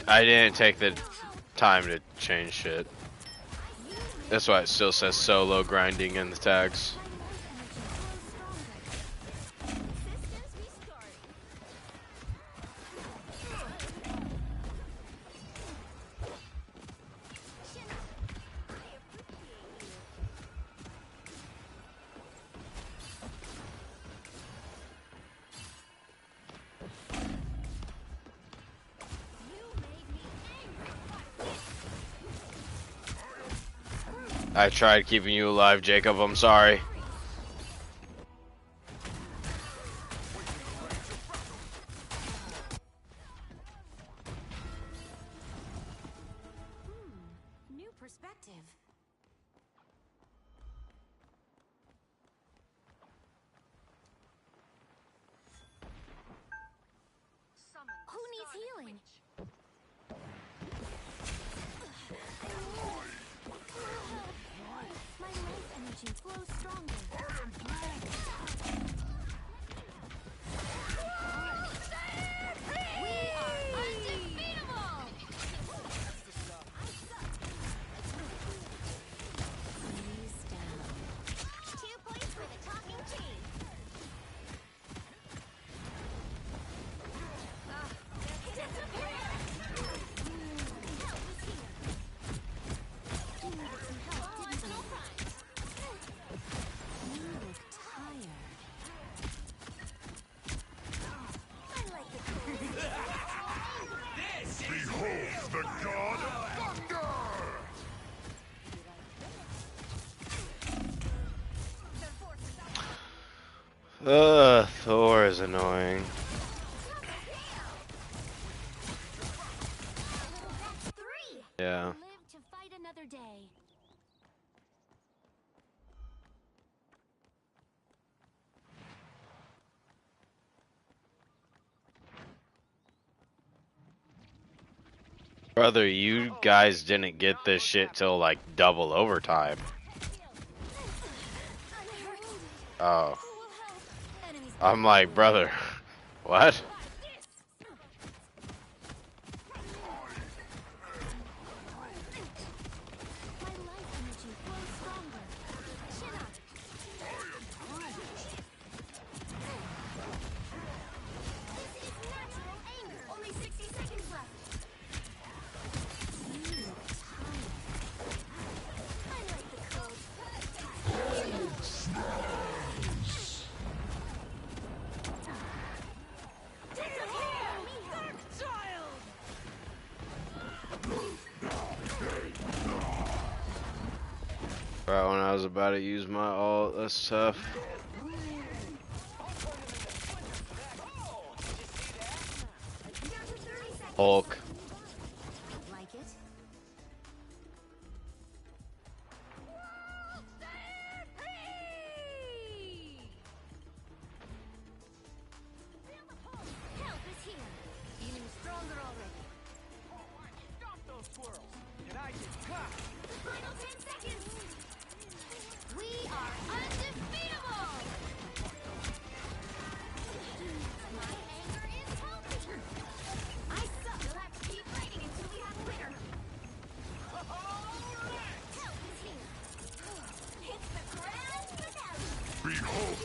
I didn't take the time to change shit. That's why it still says solo grinding in the tags. I tried keeping you alive, Jacob. I'm sorry. New perspective. Who needs healing? My life energy flows stronger. We are undefeatable! Ease down. 2 points for the talking tree. Behold the god of thunder! Thor is annoying. Yeah. Live to fight another day. Brother, you guys didn't get this shit till like double overtime. Oh. I'm like, brother, what? Right when I was about to use my ult, that's tough. Hulk. Like it? Help is here. Feeling stronger already. Stop those squirrels, and I get top. Final 10 seconds. We are undefeatable. My anger is healthy. I suck. We'll have to keep fighting until we have a winner. Help is here. Hits the ground without. Behold!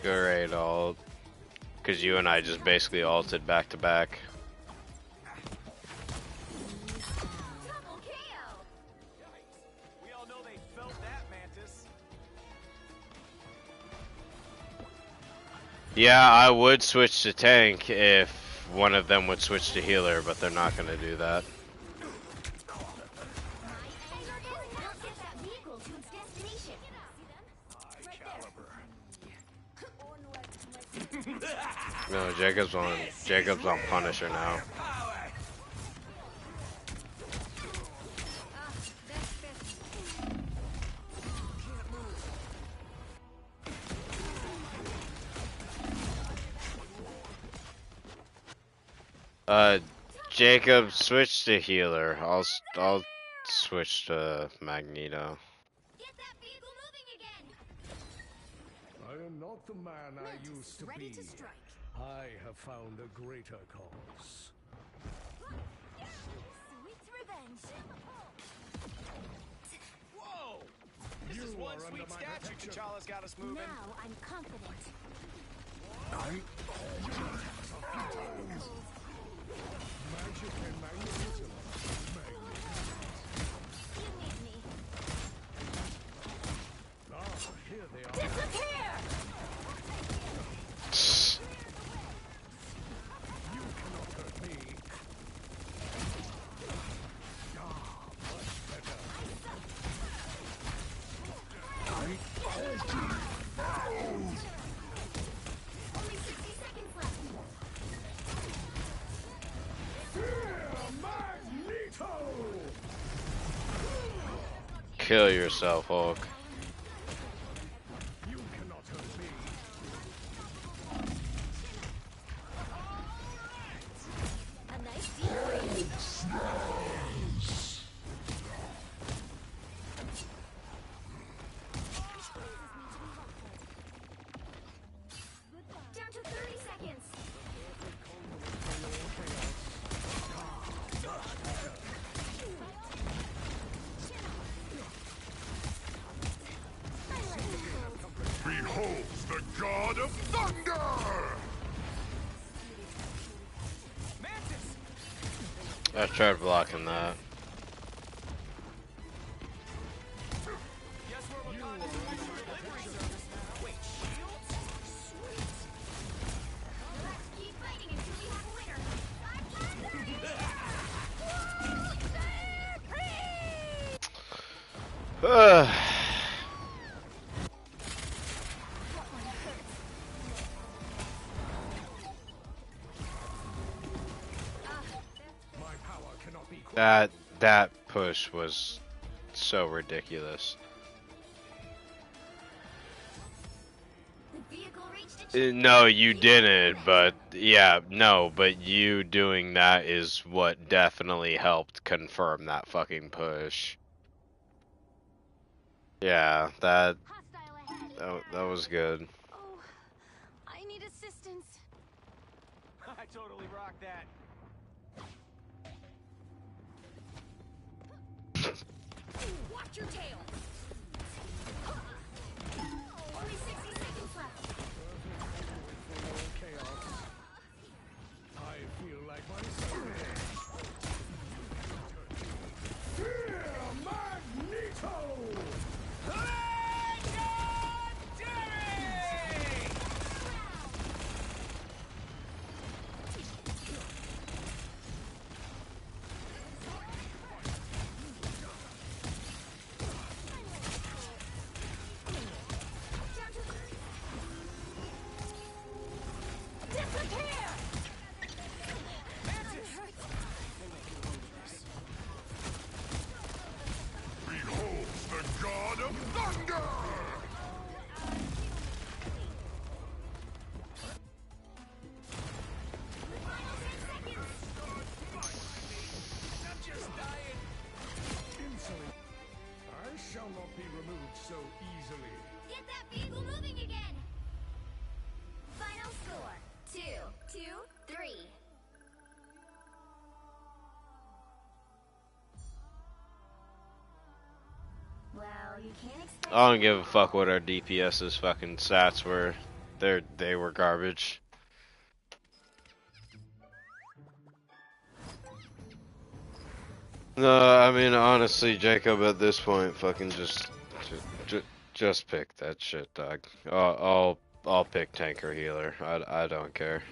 Great ult. Cause you and I just basically ulted back to back. Double KO. We all know they felt that, Mantis. Yeah, I would switch to tank if one of them would switch to healer, but they're not gonna do that. No, Jacob's on Punisher now. Jacob, switch to healer. I'll switch to Magneto. Get that vehicle moving again. I am not the man I used to Ready be. to strike. I have found a greater cause. one sweet statue T'Challa's got us moving. Now I'm confident. Magic and magnetism. You need me. Ah, here they are. Disappear! You cannot hurt me. Ah, much better. Only 60 seconds left. Magneto! Kill yourself, Hulk. You cannot hurt me. A nice deal. Down to 30 seconds. Behold the god of thunder! Mantis! I tried blocking that. Guess where we're going to delivery service now. Wait, shields? Sweet. Let's keep fighting until we have a winner. My power cannot be That push was so ridiculous. The vehicle reached its No, you didn't, but yeah, no, but you doing that is what definitely helped confirm that fucking push. Yeah, hostile ahead. that was good. Oh, I need assistance. I totally rock that. Watch your tail. Only 60 seconds left. chaos. I feel like myself. Fear Magneto! Disappear! Behold the god of thunder! Insolent. I shall not be removed so easily. Get that vehicle moving again! Final score, 2-3. Well, you can't expect... I don't give a fuck what our DPS's fucking stats were. They were garbage. No, I mean honestly, Jacob, at this point, fucking just pick that shit, dog. I'll pick tank or healer. I don't care.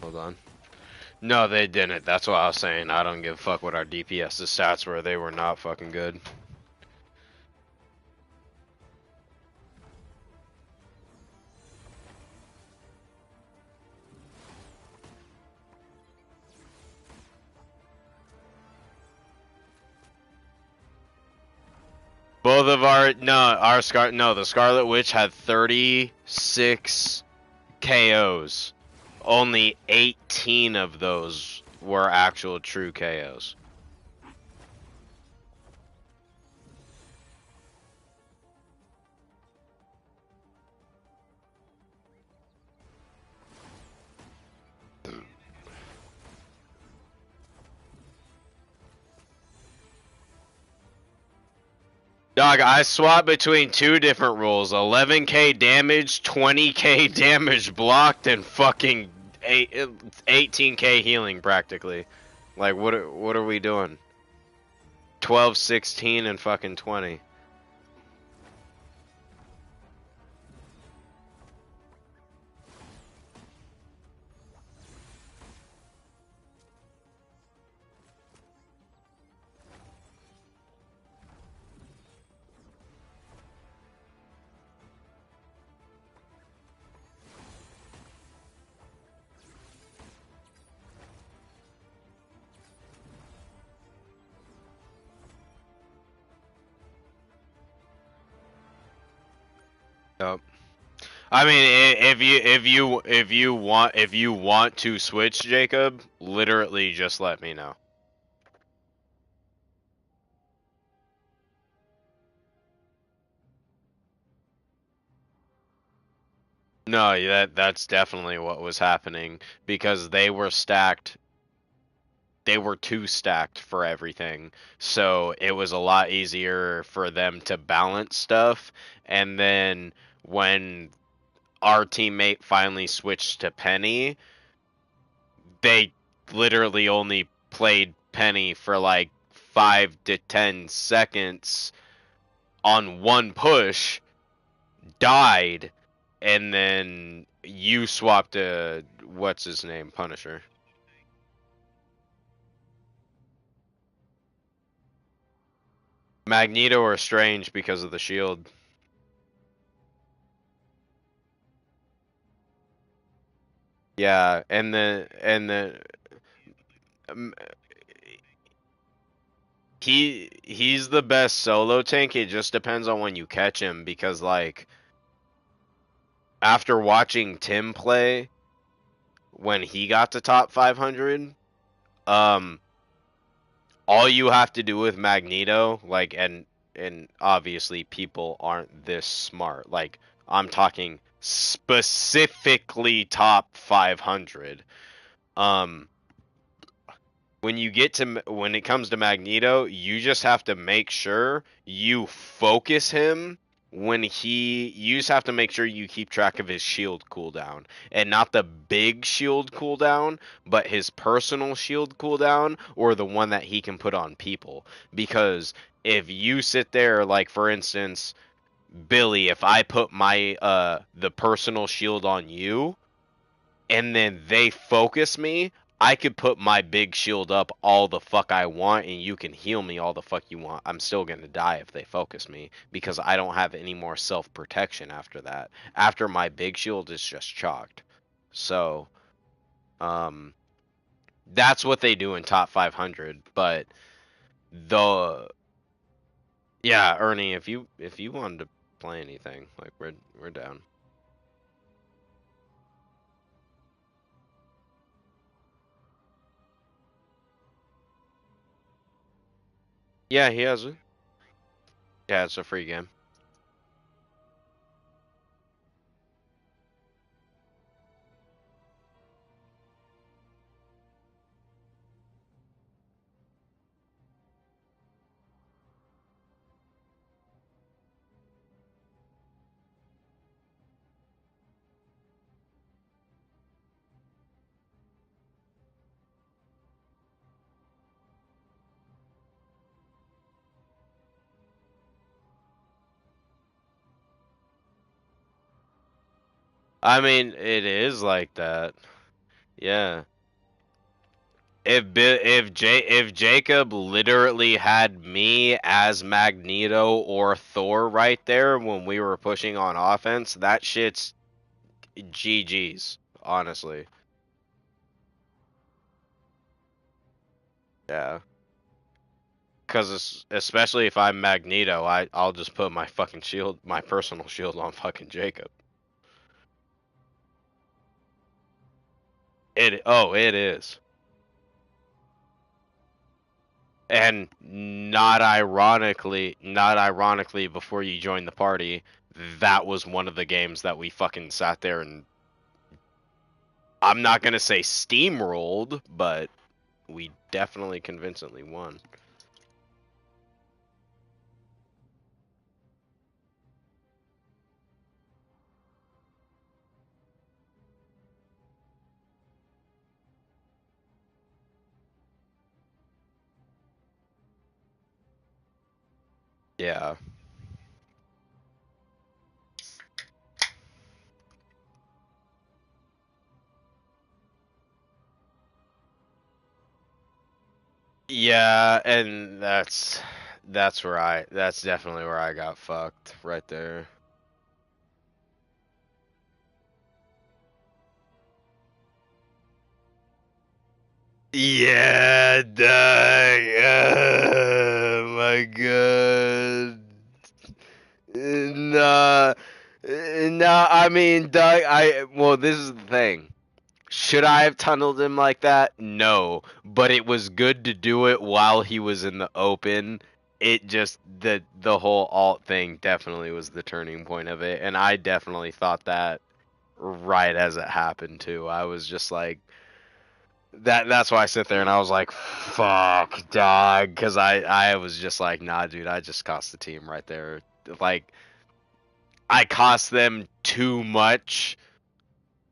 Hold on. No, they didn't. That's what I was saying. I don't give a fuck what our DPS's stats were. They were not fucking good. Both of the Scarlet Witch had 36 KOs. Only 18 of those were actual true KOs. Dog, I swapped between two different rules: 11k damage, 20k damage blocked, and fucking 18k healing practically. Like, what are we doing? 12, 16, and fucking 20. Yep. I mean, if you want to switch, Jacob, literally just let me know. No, that's definitely what was happening because they were stacked. They were too stacked for everything. So it was a lot easier for them to balance stuff. And then when our teammate finally switched to Penny, they literally only played Penny for like 5 to 10 seconds on one push, died, and then you swapped to what's his name, Punisher. Magneto or Strange because of the shield. Yeah, and the um, he's the best solo tank. It just depends on when you catch him because like after watching Tim play when he got to top 500, um all you have to do with Magneto, like, and obviously people aren't this smart. Like, I'm talking specifically top 500. Um, when it comes to Magneto, you just have to make sure you focus him you just have to make sure you keep track of his shield cooldown and not the big shield cooldown, but his personal shield cooldown or the one that he can put on people. Because if you sit there, like for instance, Billy, if I put my the personal shield on you and then they focus me, I could put my big shield up all the fuck I want and you can heal me all the fuck you want. I'm still gonna die if they focus me because I don't have any more self protection after that. After my big shield is just chalked. So, um, that's what they do in top 500. But the yeah, Ernie, if you wanted to play anything, like we're down. Yeah, he has it. Yeah, it's a free game. I mean, it is like that. Yeah. If Jacob literally had me as Magneto or Thor right there when we were pushing on offense, that shit's GG's, honestly. Yeah. Because especially if I'm Magneto, I'll just put my fucking shield, my personal shield, on fucking Jacob. It is. And not ironically, before you joined the party, that was one of the games that we fucking sat there and I'm not gonna say steamrolled, but we definitely convincingly won. Yeah. Yeah, and that's definitely where I got fucked right there. Yeah, dog. Oh my god. Nah, nah. I mean, Doug. Well, this is the thing. Should I have tunneled him like that? No, but it was good to do it while he was in the open. It just the whole alt thing definitely was the turning point of it, and I definitely thought that right as it happened too. I was just like that's why I sit there and I was like, "Fuck, dog," because I was just like, "Nah, dude, I just cost the team right there." Like I cost them too much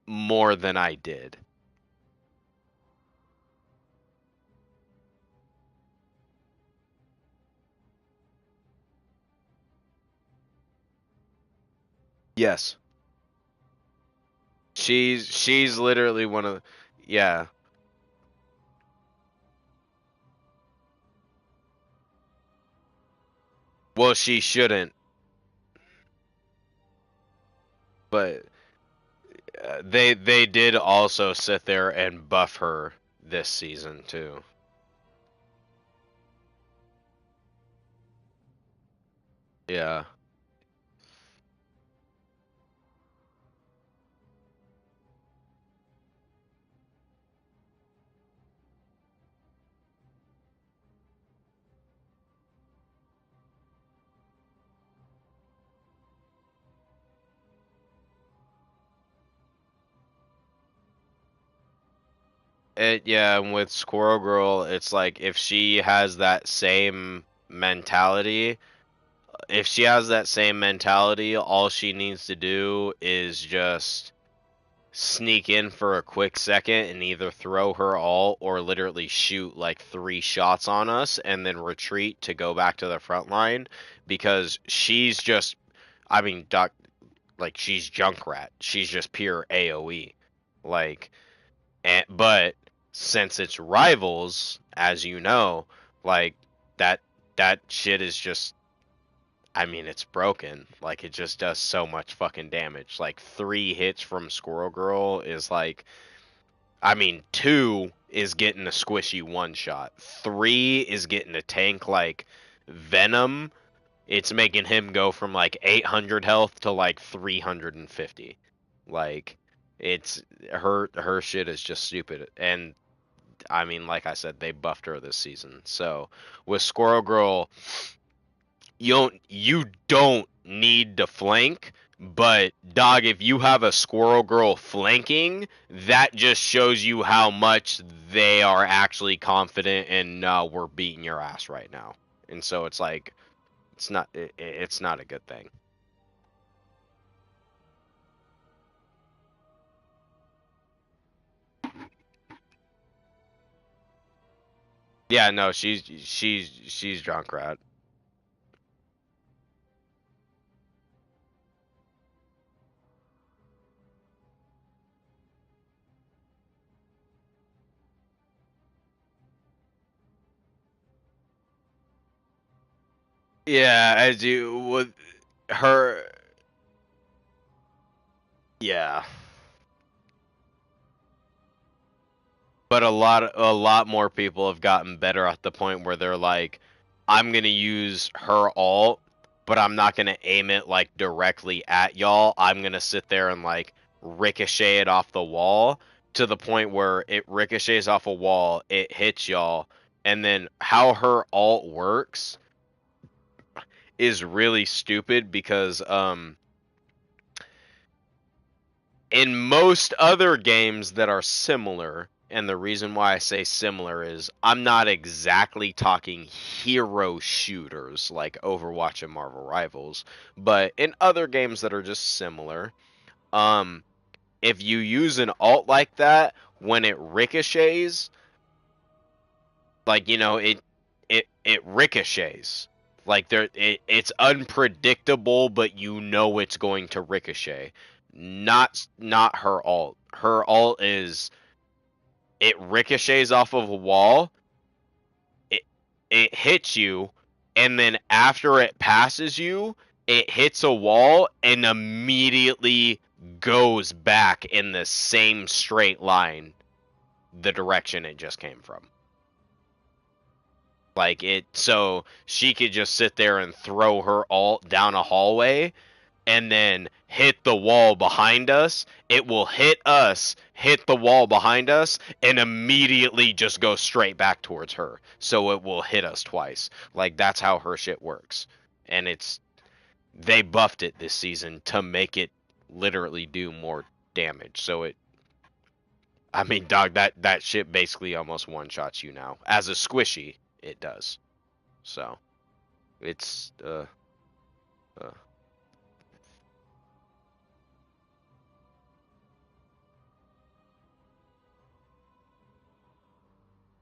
more than I did. Yes. She's literally one of yeah. Well, she shouldn't, but they did also sit there and buff her this season too. Yeah. Yeah, and with Squirrel Girl, it's like if she has that same mentality, all she needs to do is just sneak in for a quick second and either throw her all or literally shoot like 3 shots on us and then retreat to go back to the front line because she's just I mean doc like she's Junkrat. She's just pure AoE. Like but since it's rivals, as you know, like that that shit is just I mean, it's broken. Like it just does so much fucking damage. Like 3 hits from Squirrel Girl is like I mean, 2 is getting a squishy one shot. 3 is getting a tank like Venom. It's making him go from like 800 health to like 350. Like it's her shit is just stupid. And I mean, like I said, they buffed her this season. So with Squirrel Girl, you don't need to flank, but dog, if you have a Squirrel Girl flanking, that just shows you how much they are actually confident and we're beating your ass right now. And so it's like it's not a good thing. Yeah, no, she's Junkrat. Yeah, as you with her yeah. But a lot more people have gotten better at the point where they're like I'm gonna use her ult, but I'm not gonna aim it like directly at y'all. I'm gonna sit there and like ricochet it off the wall to the point where it ricochets off a wall, it hits y'all, and then how her ult works is really stupid because in most other games that are similar, and the reason why I say similar is I'm not exactly talking hero shooters like Overwatch and Marvel Rivals, but in other games that are just similar, um, if you use an ult like that, when it ricochets, like it ricochets. Like it's unpredictable, but you know it's going to ricochet. Not her ult. Her ult is it ricochets off of a wall. It it hits you, and then after it passes you, it hits a wall and immediately goes back in the same straight line, the direction it just came from. Like it, so she could just sit there and throw her ult down a hallway and then hit the wall behind us. It will hit us, hit the wall behind us, and immediately just go straight back towards her. So it will hit us twice. Like that's how her shit works. And they buffed it this season to make it literally do more damage. So I mean, dog, that shit basically almost one shots you now. As a squishy, it does. So it's uh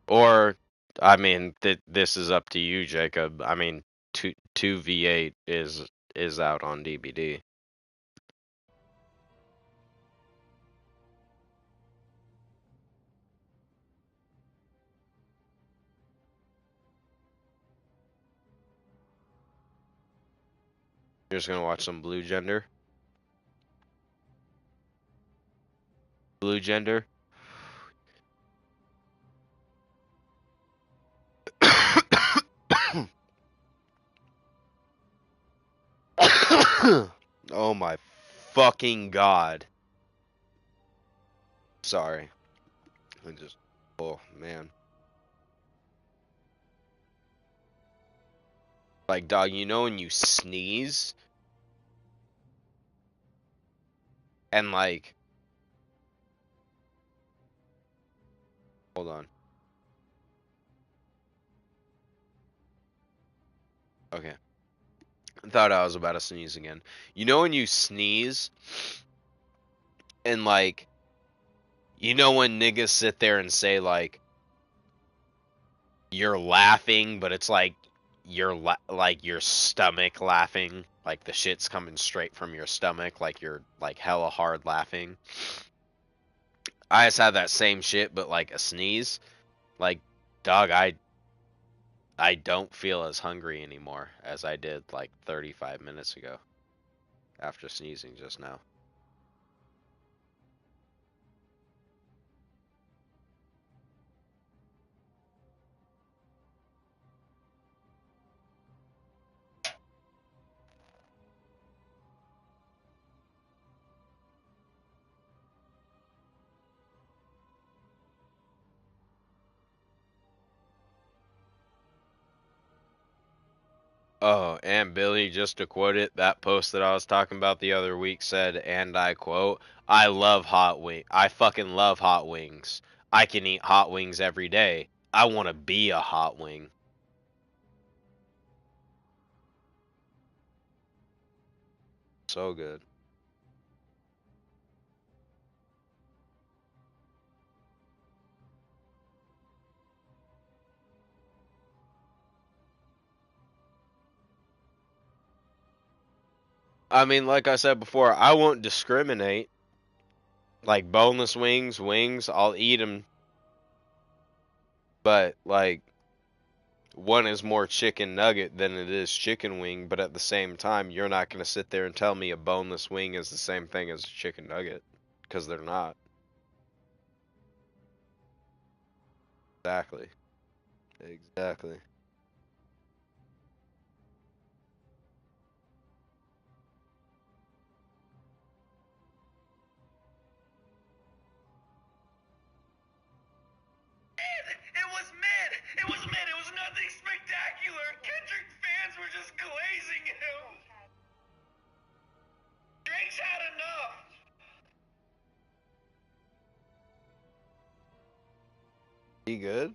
or I mean this is up to you, Jacob. I mean, 2v8 is out on DVD. You're just gonna watch some Blue Gender. Blue Gender. Oh my fucking god. Sorry. I just oh man. Like dog, you know when you sneeze and like hold on. Okay. I thought I was about to sneeze again. You know when you sneeze and like you know when niggas sit there and say like you're laughing, but it's like like your stomach laughing, like the shit's coming straight from your stomach, like you're like hella hard laughing. I just had that same shit, but like a sneeze. Like, dog, I don't feel as hungry anymore as I did like 35 minutes ago after sneezing just now. Oh, and Billy, just to quote it, that post that I was talking about the other week said, and I quote, I love hot wing. I fucking love hot wings. I can eat hot wings every day. I want to be a hot wing. So good. I mean, like I said before, I won't discriminate. Like boneless wings, I'll eat them. But like, one is more chicken nugget than it is chicken wing. But at the same time, you're not gonna sit there and tell me a boneless wing is the same thing as a chicken nugget, because they're not. Exactly. Exactly. he good?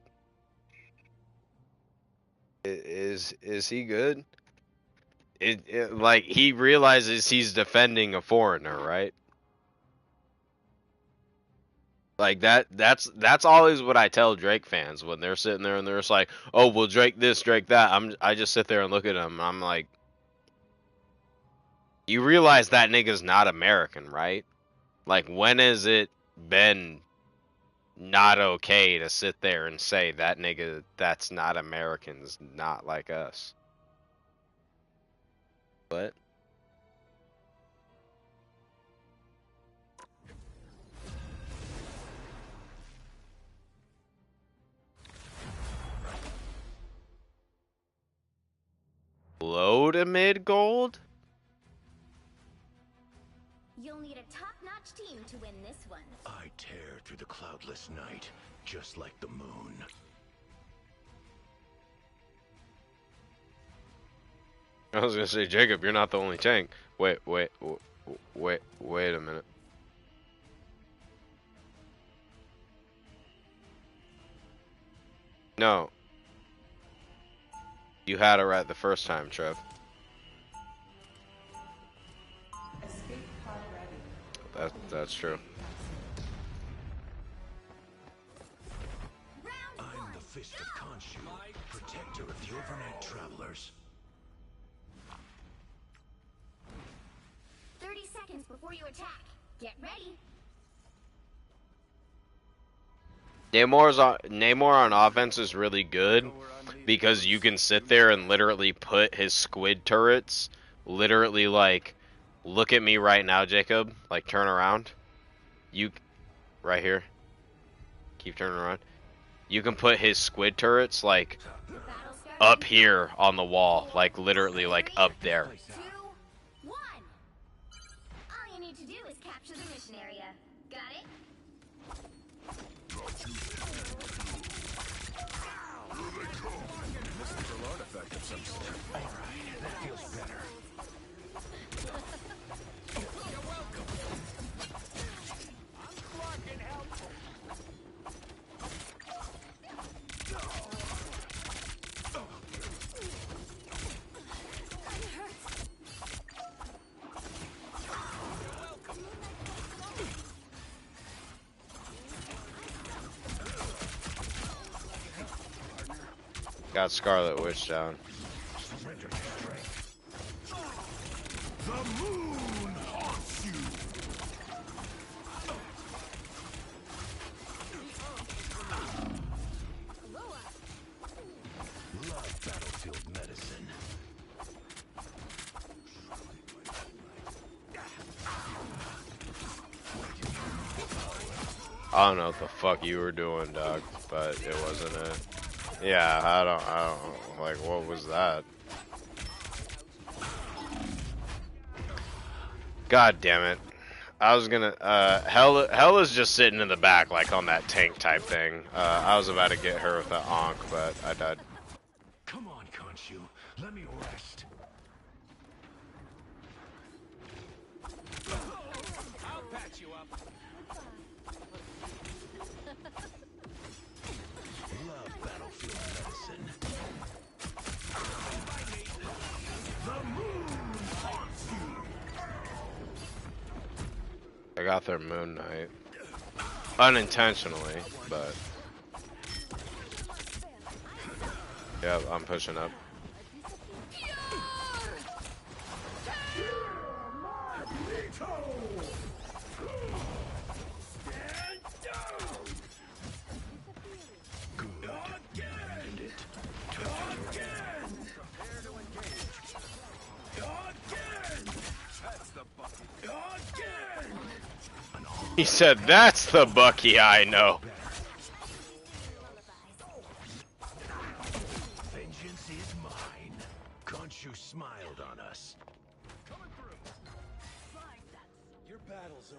Is he good? Like he realizes he's defending a foreigner, right? Like that's always what I tell Drake fans when they're sitting there and they're just like, "Oh, well, Drake this, Drake that." I just sit there and look at him. And I'm like, you realize that nigga's not American, right? Like, when has it been not okay to sit there and say that nigga that's not Americans, not like us? But low to mid gold? You'll need a top-notch team to win this one. I tear through the cloudless night, just like the moon. I was gonna say, Jacob, you're not the only tank. Wait a minute. No. You had it right the first time, Trev. That's true. Round I'm one. the Fist of Khonshu, protector of the overnight travelers. 30 seconds before you attack. Get ready. Namor on offense is really good because you can sit there and literally put his squid turrets literally like, look at me right now, Jacob, like turn around. You right here. Keep turning around. You can put his squid turrets like Your battle starts up in here on the wall, like literally like up there. 2, 1. All you need to do is capture the mission area. Got it? Got Scarlet Witch down. The moon haunts you. Love battlefield medicine. I don't know what the fuck you were doing, dog, but it wasn't it. Yeah, I don't, like, what was that? God damn it. I was gonna, Hell is just sitting in the back, like, on that tank type thing. I was about to get her with that onk, but I died. Come on, Khonshu. Let me rest. I'll patch you up. Love battlefield medicine. The moon haunts you. I got their Moon Knight. Unintentionally, but... Yep, I'm pushing up. He said, "That's the Bucky I know." Vengeance is mine. Khonshu smiled on us. Your battle's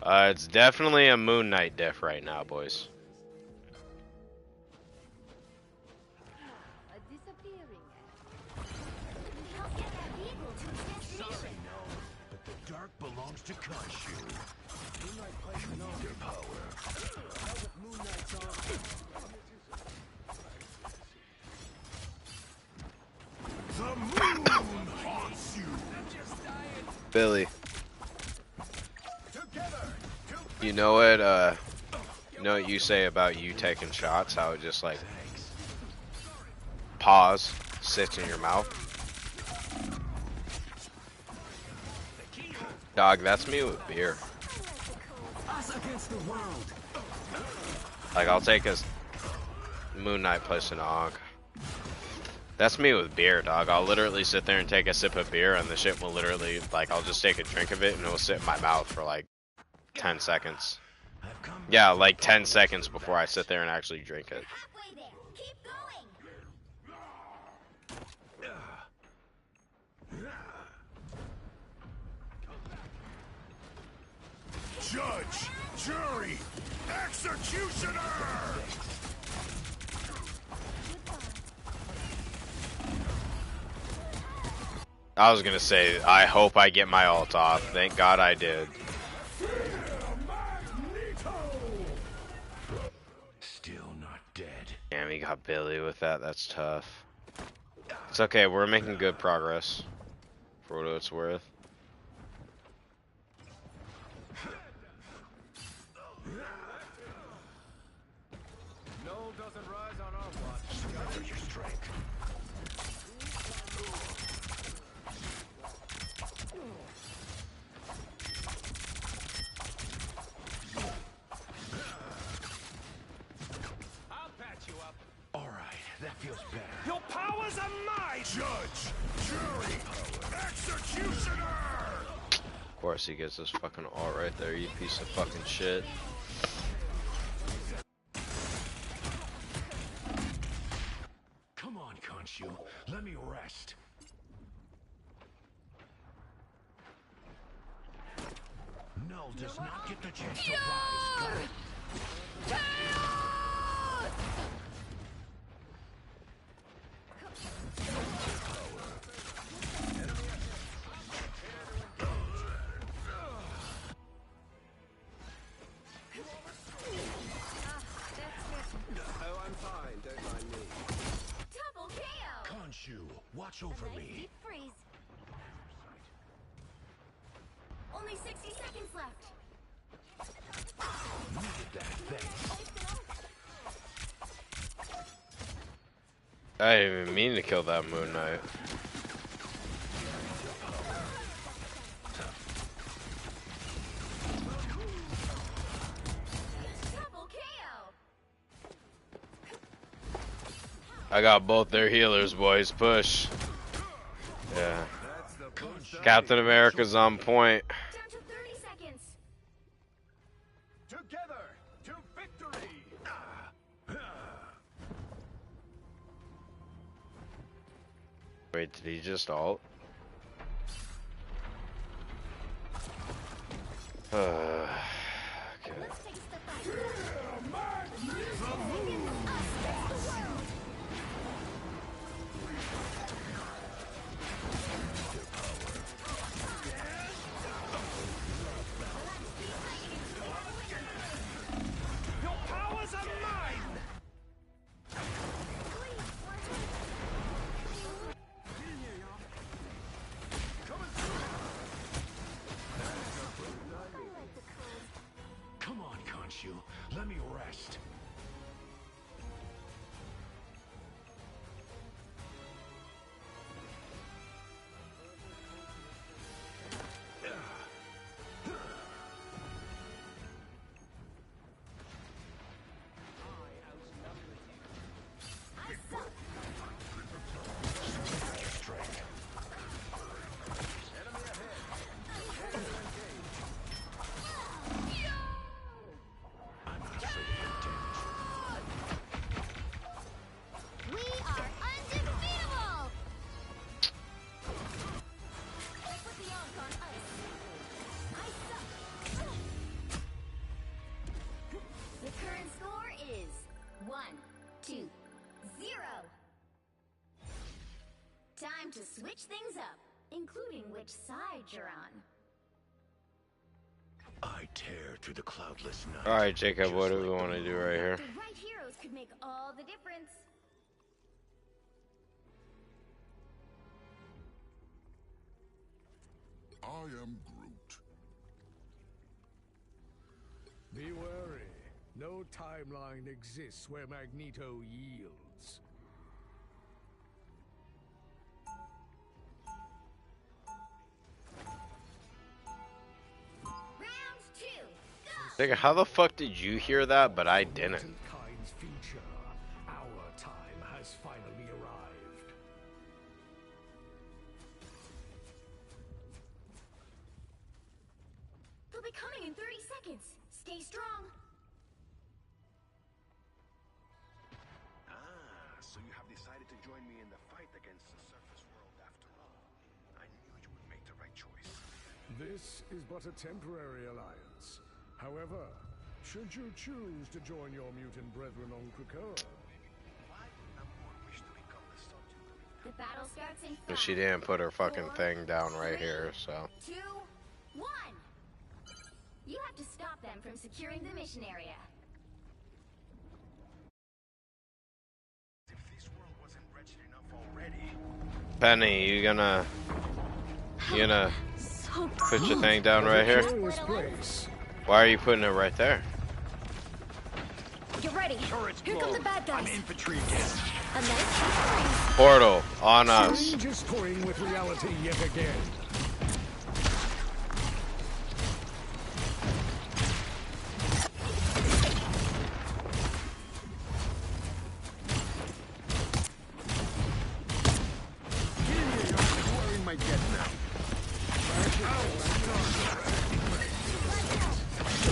over. It's definitely a Moon Knight diff right now, boys. Help get that vehicle to its destination. No, but the dark belongs to Khonshu. You need their power. Moon Knight's on. Billy, Together. you know what? You know what you say about you taking shots? How it just like pause, sits in your mouth. Dog, that's me with beer. Us against the world. Like I'll take a Moon Knight plays an Og. That's me with beer, dog. I'll literally sit there and take a sip of beer, and the shit will literally, like, I'll just take a drink of it, and it'll sit in my mouth for like 10 seconds. Yeah, like 10 seconds before I sit there and actually drink it. Halfway there. Keep going. Judge, jury, executioner. I was gonna say, I hope I get my ult off. Thank God I did. Still not dead. Damn, he got Billy with that. That's tough. It's okay. We're making good progress. For what it's worth. No doesn't rise on our watch. Gather your strength. I'll patch you up. All right, that feels better. Your powers are mine. Judge, jury, executioner. Of course he gets this fucking ult right there, you piece of fucking shit. Come on, Khonshu, let me rest. Null does not get the chance to rise. Got it? Oh, I'm fine. Don't mind me. Double KO. Khonshu, watch over Nice me. deep freeze. Only 60 seconds left. Needed that, thanks. I didn't even mean to kill that Moon Knight. Double KO. I got both their healers, boys. Push. Yeah. That's the boost. Captain America's on point. Down to 30 seconds. Together to victory. Wait, did he just ult? Okay. Let's take a step back. Seconds, us against the world. Your powers are mine. Come on, Khonshu, let me rest. I suck. Strength. I'm not afraid of your damage. We are undefeatable. Let's put the Yonk on ice. I suck. The current score is 1-2-0. Time to switch things up, including which side you're on. I tear through the cloudless night. Alright, Jacob, just what do like we the want to do moon. right here? The right heroes could make all the difference. I am Groot. Be wary. No timeline exists where Magneto yields. Round 2. Go! Nigga, how the fuck did you hear that, but I didn't? Kind's future. Our time has finally arrived. They'll be coming in 30 seconds. Stay strong. Ah, so you have decided to join me in the fight against the surface world after all. I knew you would make the right choice. This is but a temporary alliance. However, should you choose to join your mutant brethren on Krakoa, Why would Namor wish to become the subject of it? The battle starts in 5. But she didn't put her fucking 4, thing down right 3, here, so. 2, 1. You have to stop them from securing the mission area. If this world wasn't wretched enough already, Penny, you gonna So put your thing down right here? this place. Why are you putting it right there? Get ready. Here come the bad guys. Infantry again. A nice deep Portal on us. Strange is toying with reality yet again. wearing my jet now.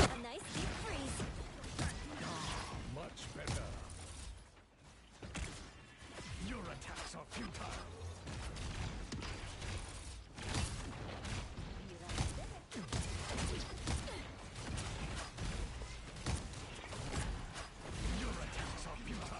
A nice deep freeze. Much better. Your attacks are futile. Your attacks are futile.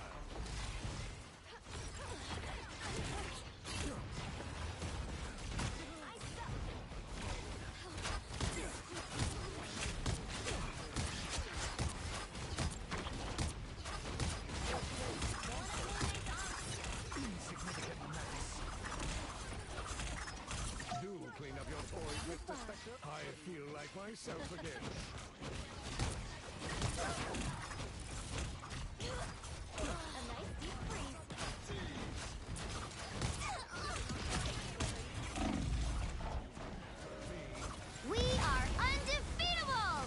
Do clean up your toys, Mr. Spectre. I feel like myself again. A nice deep freeze. We are undefeatable!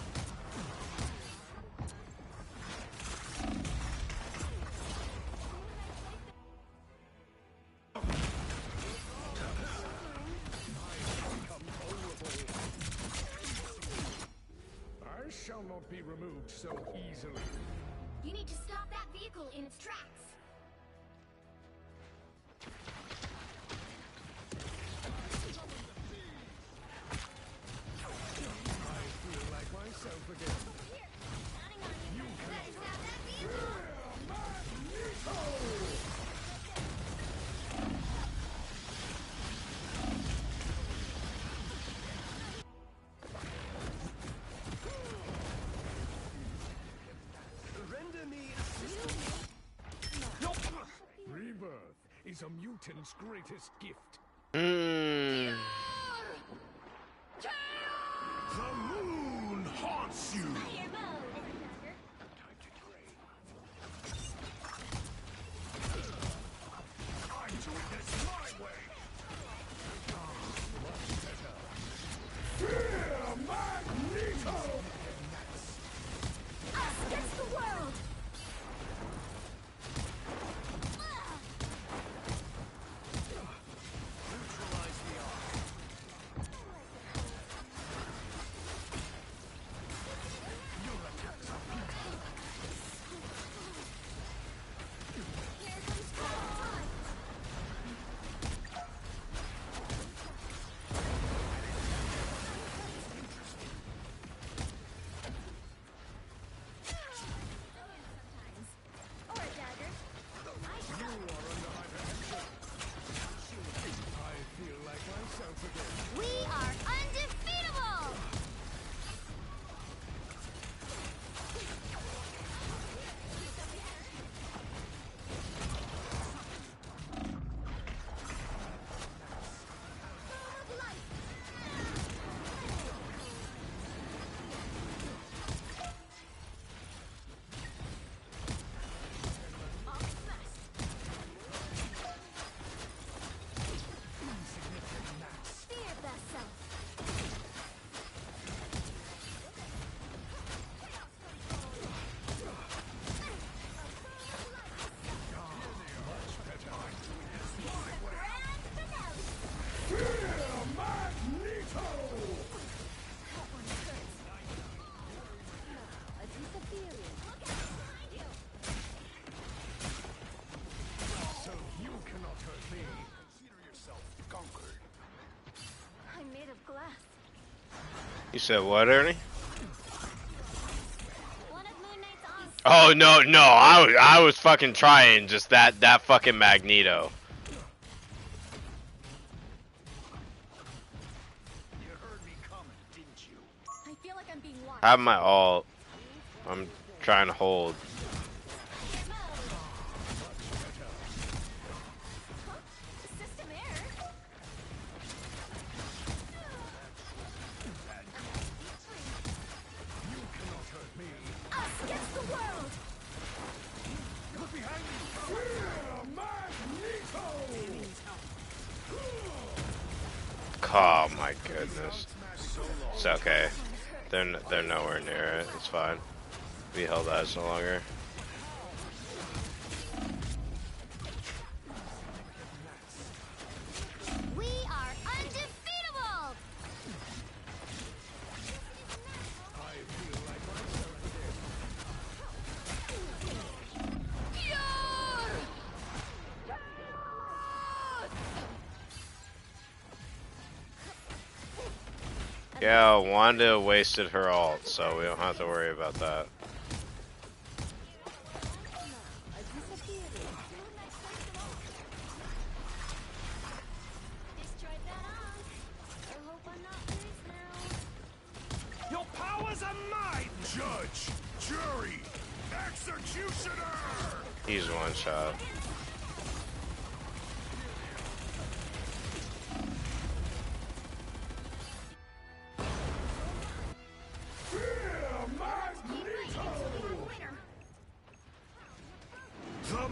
I shall not be removed so easily. You need to stop that vehicle in its tracks. I feel like myself again. Counting on you. Better stop that vehicle. Render me assistance. Rebirth is a mutant's greatest gift. Mmm. The moon haunts you. Fire mode. Time to train. I'm doing this my way. Fear Magneto! Us against the world. You said what, Ernie? One of Moon Knight's on. Oh no, I was fucking trying just that fucking Magneto. You heard me coming, didn't you? I feel like I'm being watched. I have my ult. I'm trying to hold. System error. You cannot hurt me. Us against the world. Look behind you. Fear Magneto! Oh my goodness. It's okay. They're nowhere near it. It's fine. We held that no longer. We are undefeatable. I feel like myself again. Yeah, Wanda wasted her ult, so we don't have to worry about that. Destroyed that on. I hope I'm not lose now. Your powers are mine! Judge, jury, executioner! He's one shot. Fear Magneto! Winner. The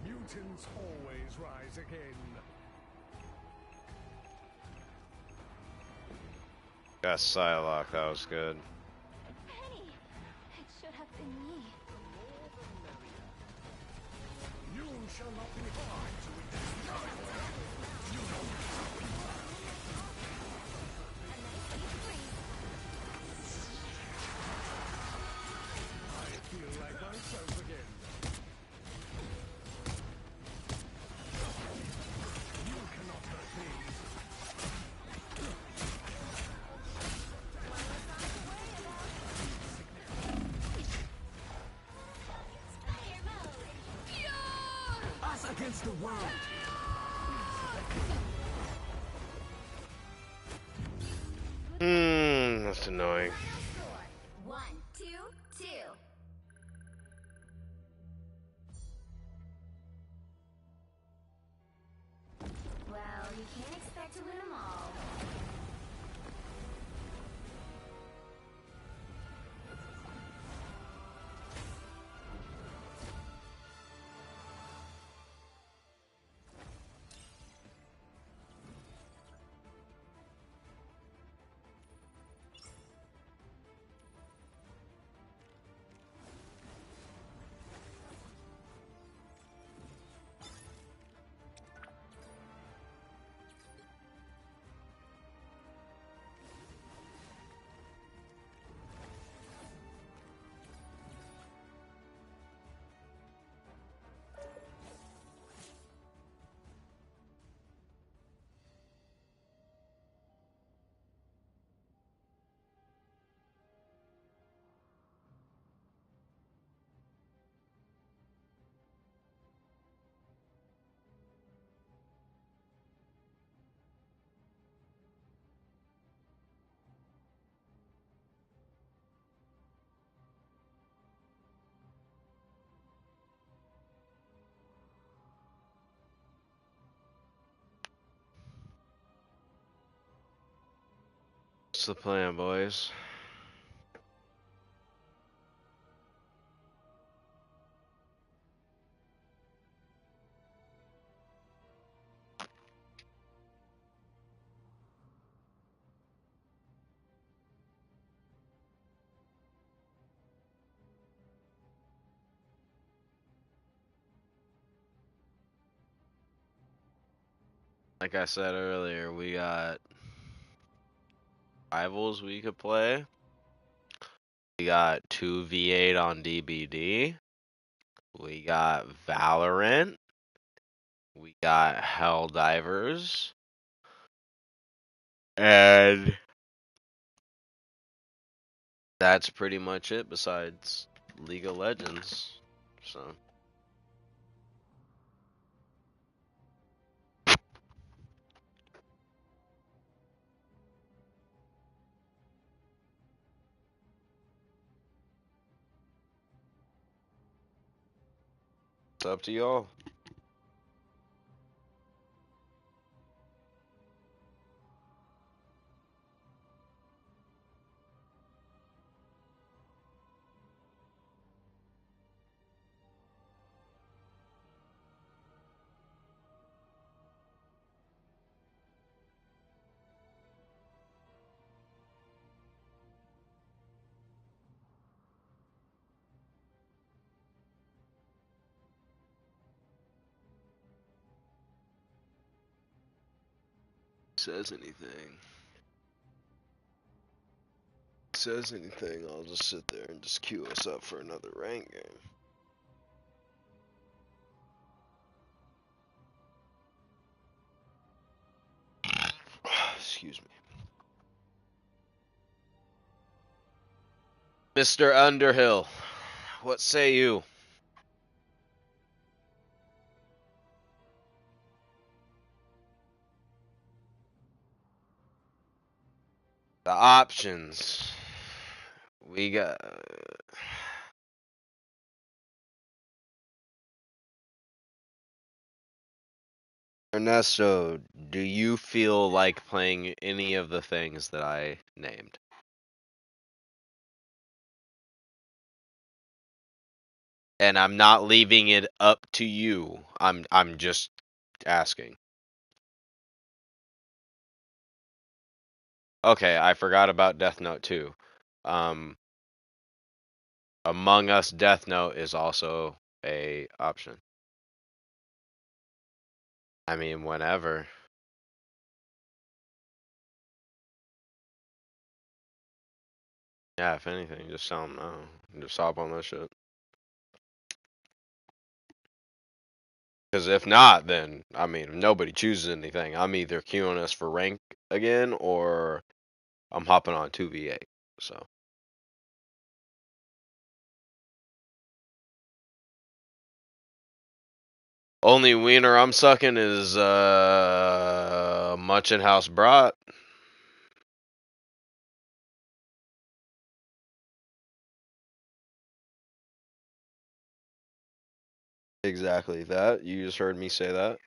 mutants always rise again. Got Psylocke, that was good. Penny. It should have been me. You shall not be hard to destroy. You know I feel like myself again. You cannot hurt me. Fire mode. Us against the world! That's annoying. Score. 1, 2, 2. Well, you can't expect to win them all. What's the plan, boys? Like I said earlier, we got rivals we could play. We got 2v8 on DBD. We got Valorant. We got Helldivers. And that's pretty much it besides League of Legends. So it's up to y'all. Says anything. Says anything, I'll just sit there and just queue us up for another rank game. Excuse me. Mr. Underhill, what say you? The options. We got. Ernesto, do you feel like playing any of the things that I named? And I'm not leaving it up to you. I'm just asking. Okay, I forgot about Death Note 2. Um, Among Us Death Note is also a option. I mean, whenever. Yeah, if anything, just tell them no. Just hop on that shit. Because if not, then, I mean, if nobody chooses anything, I'm either queuing us for rank again, or I'm hopping on 2v8. So. Only wiener I'm sucking is, Munchin House Brat. Exactly that. You just heard me say that.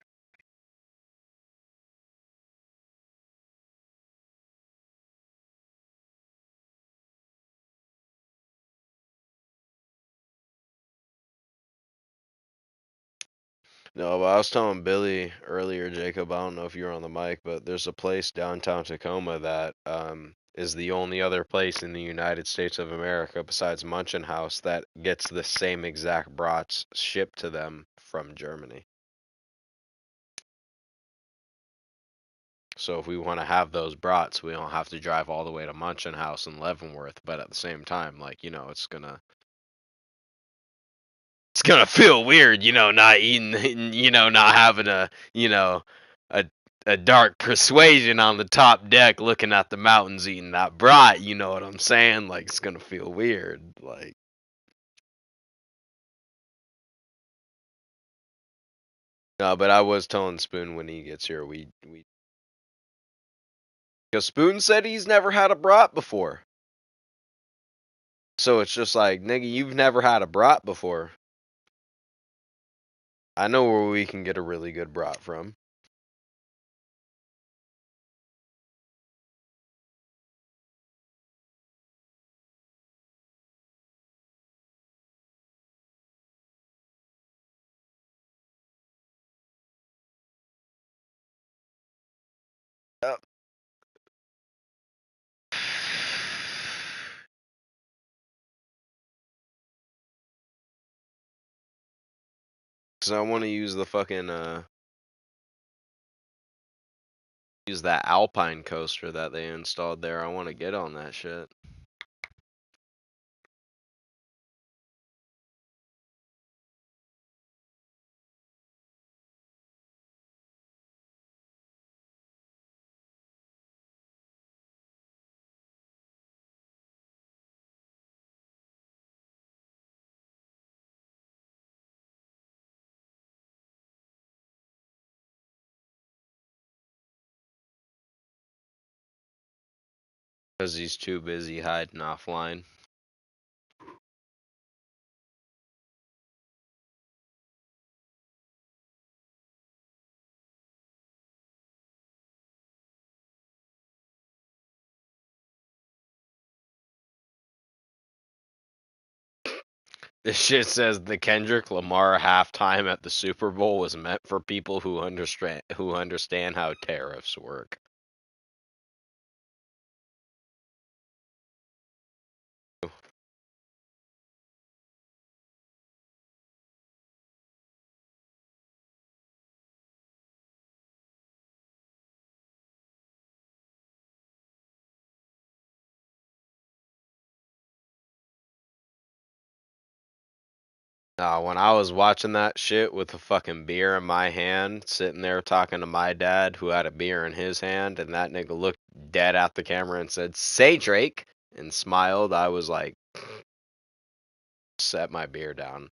No, but I was telling Billy earlier, Jacob, I don't know if you were on the mic, but there's a place downtown Tacoma that is the only other place in the United States of America besides Munchin House that gets the same exact brats shipped to them from Germany. So if we want to have those brats, we don't have to drive all the way to Munchin House in Leavenworth, but at the same time, like, you know, it's gonna feel weird, you know, not eating, you know, not having a, you know, a a dark persuasion on the top deck looking at the mountains eating that brat, you know what I'm saying? Like it's gonna feel weird. Like no, but I was telling Spoon when he gets here, we because Spoon said he's never had a brat before. So it's just like, nigga, you've never had a brat before. I know where we can get a really good brat from. Yep. Cause I want to use the fucking use that Alpine coaster that they installed there. I want to get on that shit. Because he's too busy hiding offline. This shit says the Kendrick Lamar halftime at the Super Bowl was meant for people who understand how tariffs work. When I was watching that shit with a fucking beer in my hand, sitting there talking to my dad who had a beer in his hand, and that nigga looked dead at the camera and said, "Say Drake," and smiled, I was like, set my beer down.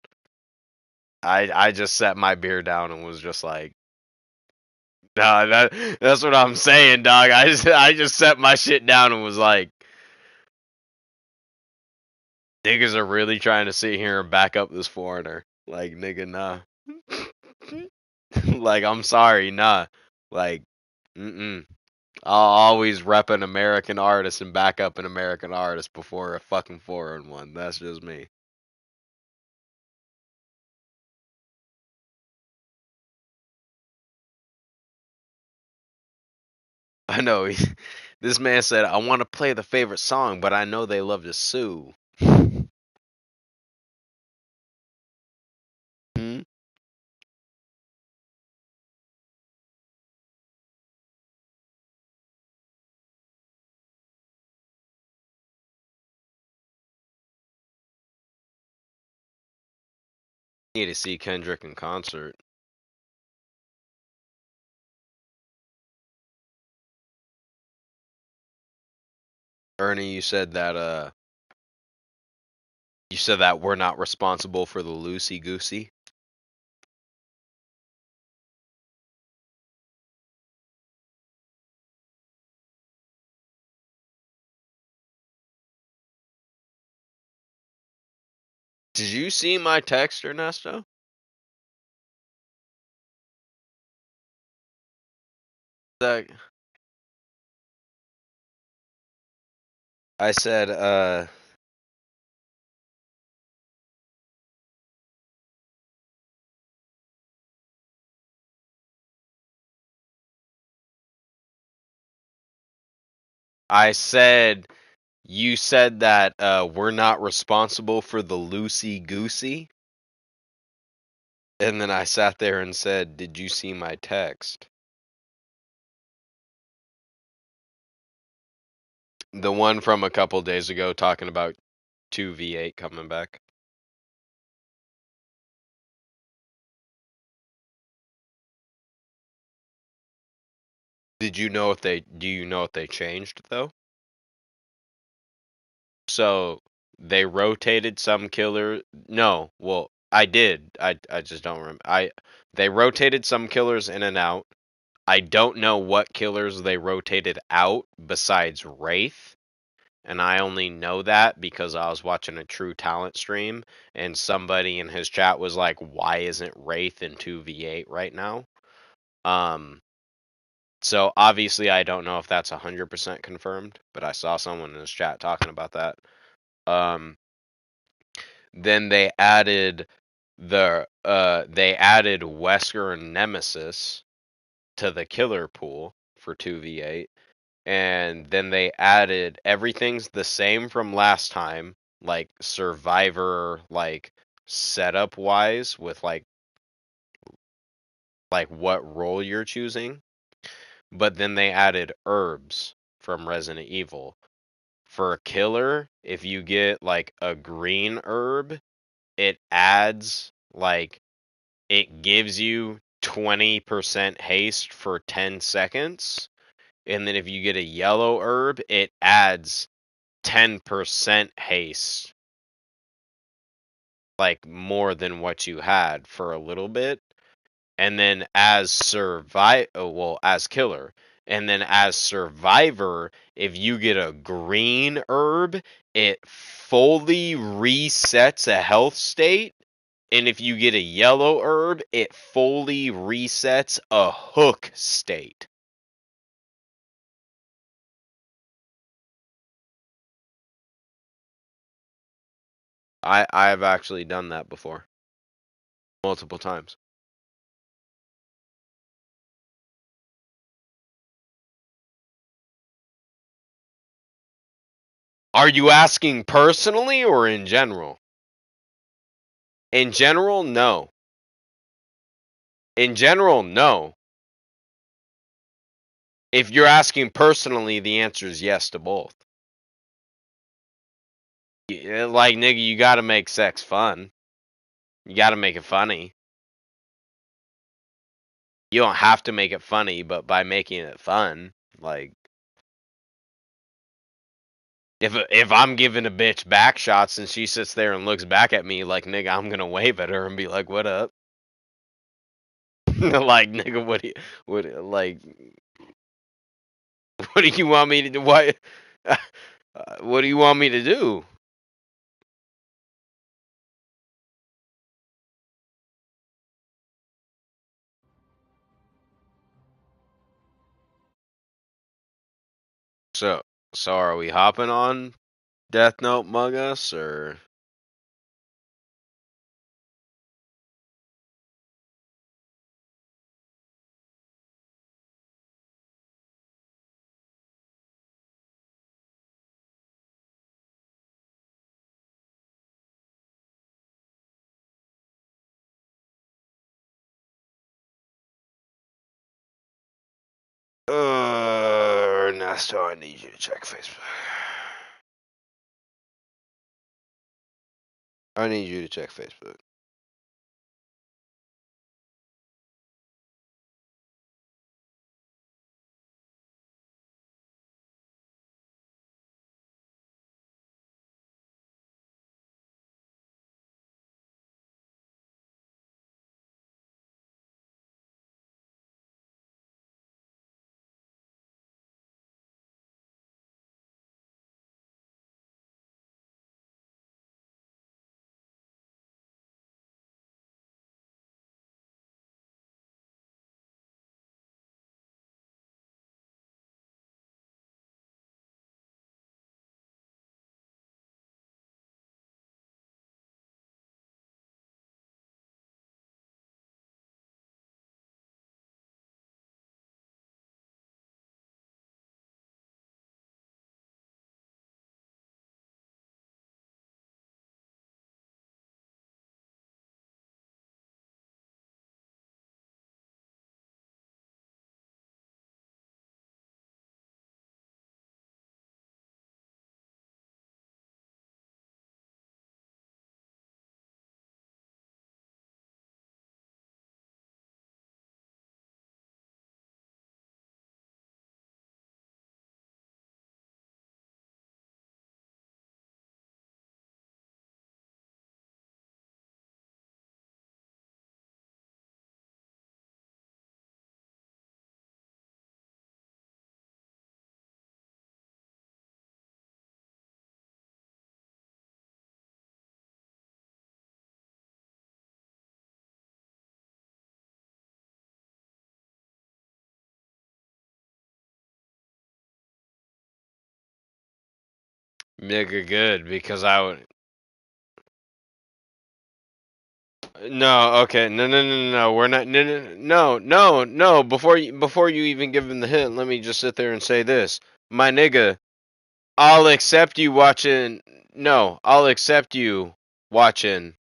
I just set my beer down and was just like, nah, that's what I'm saying, dog. I just set my shit down and was like, niggas are really trying to sit here and back up this foreigner. Like, nigga, nah. Like, I'm sorry, nah. Like, mm-mm. I'll always rep an American artist and back up an American artist before a fucking foreign one. That's just me. I know. This man said, I want to play the favorite song, but I know they love to sue. Hmm? Need to see Kendrick in concert. Ernie, you said that we're not responsible for the loosey goosey. Did you see my text, Ernesto? That I said, I said you said that we're not responsible for the loosey goosey, and then I sat there and said, "Did you see my text?" The one from a couple days ago talking about 2v8 coming back. Do you know if they changed though? So they rotated some killer. No, well, I did. I just don't remember. They rotated some killers in and out. I don't know what killers they rotated out besides Wraith, and I only know that because I was watching a True Talent stream and somebody in his chat was like, "Why isn't Wraith in 2v8 right now?" Um so obviously I don't know if that's 100% confirmed, but I saw someone in his chat talking about that. Um Then they added Wesker and Nemesis to the killer pool for 2v8, and then they added everything's the same from last time, like survivor, like setup wise, with like what role you're choosing, but then they added herbs from Resident Evil. For a killer, if you get like a green herb, it adds like it gives you 20% haste for 10 seconds. And then if you get a yellow herb, it adds 10% haste, like more than what you had for a little bit. And then as as killer, And then as survivor, if you get a green herb, it fully resets a health state. And if you get a yellow herb, it fully resets a hook state. I've actually done that before. Multiple times. Are you asking personally or in general? In general, no. In general, no. If you're asking personally, the answer is yes to both. Like, nigga, you gotta make sex fun. You gotta make it funny. You don't have to make it funny, but by making it fun, like, if I'm giving a bitch back shots and she sits there and looks back at me like, nigga, I'm gonna wave at her and be like, what up? Like, nigga, like, what do you want me to do? What do you want me to do? So, so are we hopping on Death Note Mug Us or? Ernesto, I need you to check Facebook. I need you to check Facebook. Nigga, good because I would. No, okay, no. We're not. No. Before you even give him the hint, let me just sit there and say this, my nigga. I'll accept you watching. No, I'll accept you watching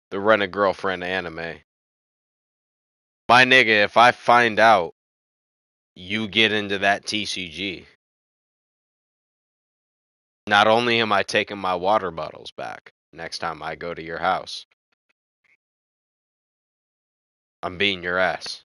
the Rent a Girlfriend anime. My nigga, if I find out you get into that TCG, not only am I taking my water bottles back next time I go to your house, I'm beating your ass.